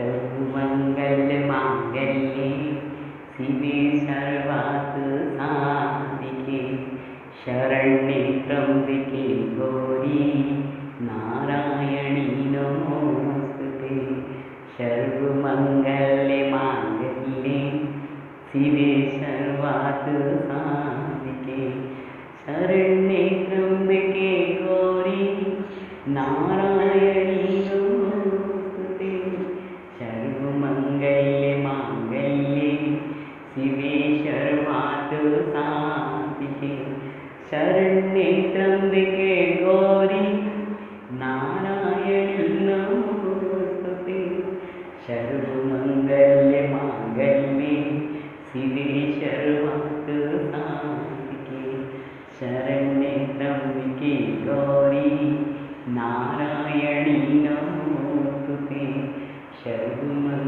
सर्वमङ्गलमाङ्गल्ये शिवे सर्वार्थसाधिके शरण्ये त्र्यम्बके गौरी नारायणी नमोस्तुते। सर्वमङ्गलमाङ्गल्ये शिवे सर्वार्थसाधिके शरण्ये त्र्यम्बके गौरी नारायणी नमोस्तुते। सर्वमङ्गलमाङ्गल्ये शिवे सर्वार्थसाधिके शरण्ये त्र्यम्बके गौरी नारायणी नमोस्तुते। सर्वमङ्गलमाङ्गल्ये शिवे सर्वार्थसाधिके शरण्ये त्र्यम्बके गौरी नारायणी नमोस्तुते। सर्वमङ्गलमाङ्गल्ये